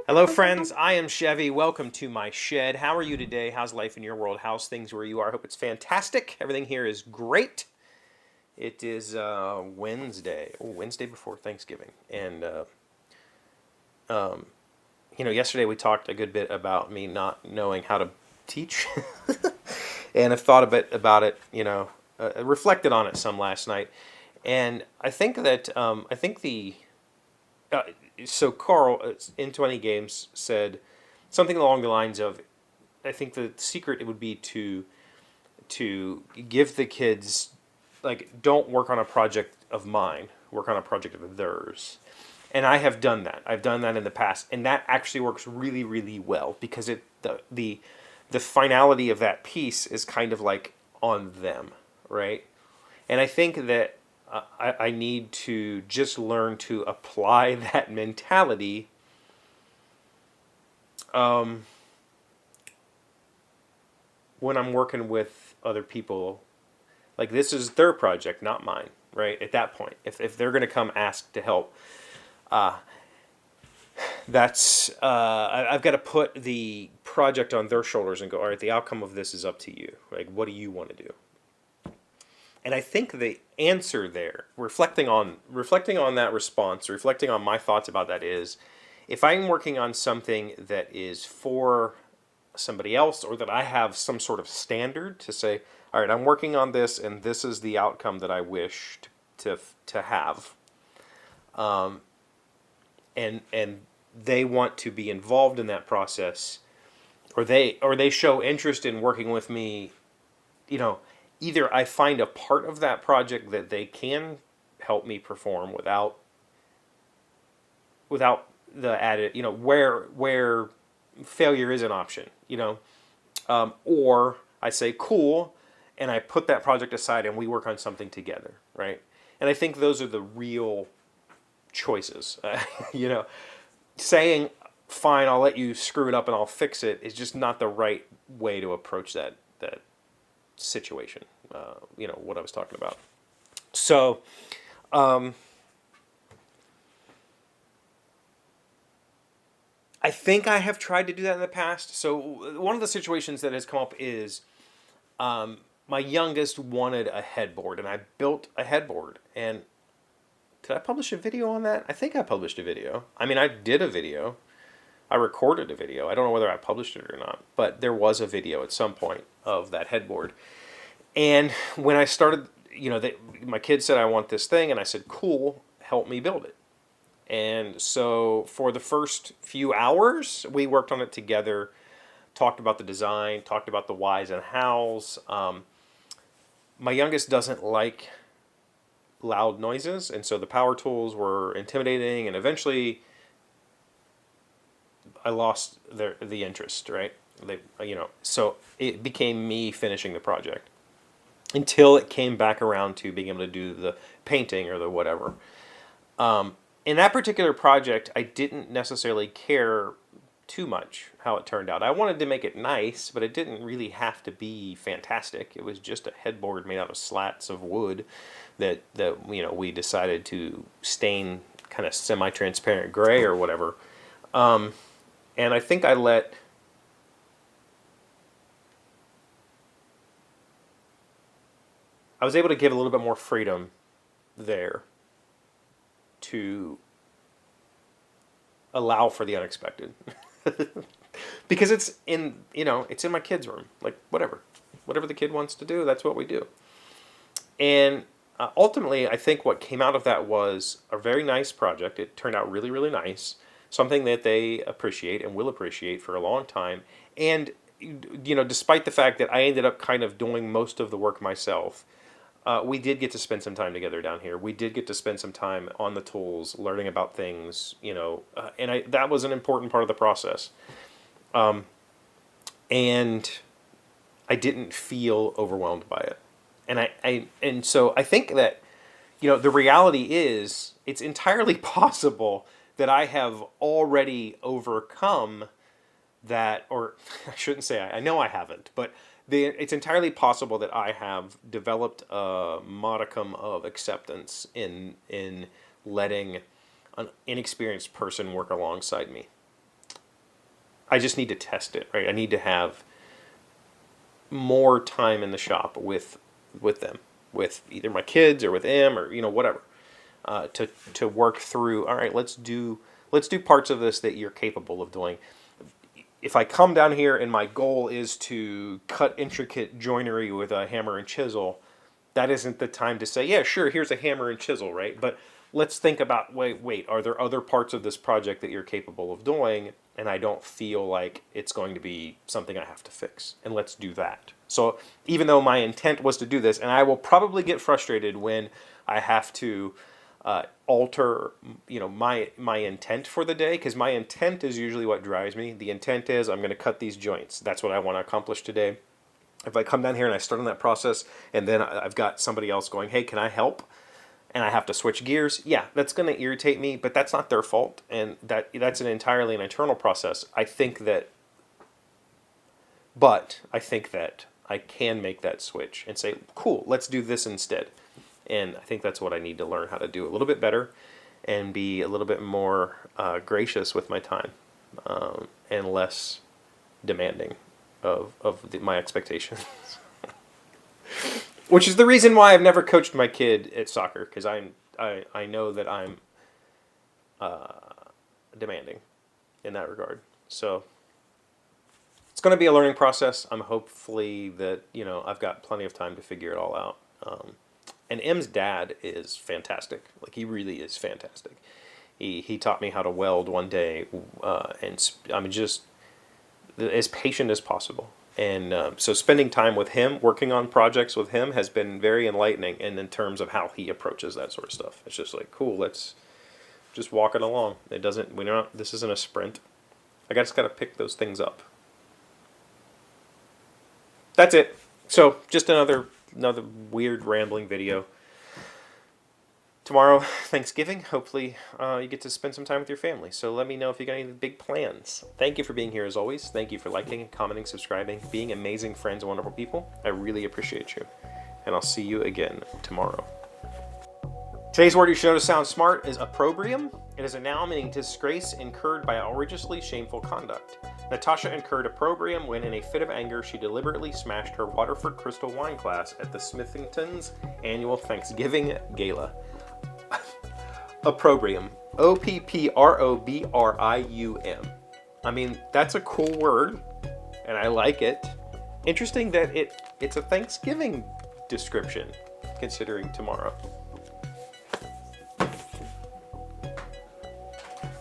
Hello, friends. I am Chevy. Welcome to my shed. How are you today? How's life in your world? How's things where you are? I hope it's fantastic. Everything here is great. It is Wednesday. Oh, Wednesday before Thanksgiving. And, yesterday we talked a good bit about me not knowing how to teach. And I've thought a bit about it, reflected on it some last night. And I think that, uh, so Carl in 20 games said something along the lines of, I think the secret it would be to give the kids, like, don't work on a project of mine, work on a project of theirs. And I have done that. I've done that in the past, and that actually works really, really well because the finality of that piece is kind of like on them, right? And I think that I need to just learn to apply that mentality when I'm working with other people. Like, this is their project, not mine, right? At that point, if they're going to come ask to help, I've got to put the project on their shoulders and go, all right, the outcome of this is up to you. Like, what do you want to do? And I think the answer there, reflecting on that response, reflecting on my thoughts about that is, if I'm working on something that is for somebody else, or that I have some sort of standard to say, all right, I'm working on this, and this is the outcome that I wish to have, and they want to be involved in that process, or they show interest in working with me, either I find a part of that project that they can help me perform without the added, where failure is an option, or I say cool, and I put that project aside and we work on something together, right? And I think those are the real choices. Saying fine, I'll let you screw it up and I'll fix it is just not the right way to approach that situation. What I was talking about. So, I think I have tried to do that in the past. So one of the situations that has come up is, my youngest wanted a headboard, and I built a headboard. And did I publish a video on that? I think I published a video. I mean, I did a video. I recorded a video. I don't know whether I published it or not, but there was a video at some point of that headboard. And when I started, my kid said, I want this thing, and I said, cool, help me build it. And so for the first few hours, we worked on it together, talked about the design, talked about the whys and hows. My youngest doesn't like loud noises, and so the power tools were intimidating, and eventually I lost the interest, right? So it became me finishing the project until it came back around to being able to do the painting or the whatever. In that particular project, I didn't necessarily care too much how it turned out. I wanted to make it nice, but it didn't really have to be fantastic. It was just a headboard made out of slats of wood that we decided to stain kind of semi-transparent gray or whatever. And I think I was able to give a little bit more freedom there to allow for the unexpected. Because it's in my kid's room. Like, whatever the kid wants to do, that's what we do. And ultimately, I think what came out of that was a very nice project. It turned out really, really nice. Something that they appreciate and will appreciate for a long time. And, despite the fact that I ended up kind of doing most of the work myself, we did get to spend some time together down here. We did get to spend some time on the tools, learning about things, and that was an important part of the process. And I didn't feel overwhelmed by it. And so I think that, the reality is it's entirely possible that I have already overcome that, or I shouldn't say I know I haven't, but it's entirely possible that I have developed a modicum of acceptance in letting an inexperienced person work alongside me. I just need to test it, right? I need to have more time in the shop with them, with either my kids or with him or whatever, to work through. All right, let's do parts of this that you're capable of doing. If I come down here and my goal is to cut intricate joinery with a hammer and chisel, that isn't the time to say, yeah, sure, here's a hammer and chisel, right? But let's think about, wait, are there other parts of this project that you're capable of doing, and I don't feel like it's going to be something I have to fix, and let's do that. So even though my intent was to do this, and I will probably get frustrated when I have to alter, my intent for the day, because my intent is usually what drives me. The intent is I'm going to cut these joints. That's what I want to accomplish today. If I come down here and I start on that process, and then I've got somebody else going, hey, can I help? And I have to switch gears, yeah, that's going to irritate me, but that's not their fault, and that's an entirely an internal process. I think that I can make that switch and say, cool, let's do this instead. And I think that's what I need to learn how to do a little bit better and be a little bit more gracious with my time, and less demanding of my expectations. Which is the reason why I've never coached my kid at soccer, because I know that I'm demanding in that regard. So it's going to be a learning process. I'm hopefully that I've got plenty of time to figure it all out. And M's dad is fantastic. Like, he really is fantastic. He taught me how to weld one day, and I'm just as patient as possible. And so spending time with him, working on projects with him, has been very enlightening. And in terms of how he approaches that sort of stuff, it's just like, cool, let's just walk it along. This isn't a sprint. I just got to pick those things up. That's it. So just another weird rambling video. Tomorrow, Thanksgiving. Hopefully you get to spend some time with your family. So let me know if you got any big plans. Thank you for being here as always. Thank you for liking, commenting, subscribing, being amazing friends and wonderful people. I really appreciate you. And I'll see you again tomorrow. Today's word you should know to sound smart is opprobrium. It is a noun meaning disgrace incurred by outrageously shameful conduct. Natasha incurred opprobrium when, in a fit of anger, she deliberately smashed her Waterford crystal wine glass at the Smithington's annual Thanksgiving gala. Opprobrium. Opprobrium. I mean, that's a cool word, and I like it. Interesting that it's a Thanksgiving description, considering tomorrow.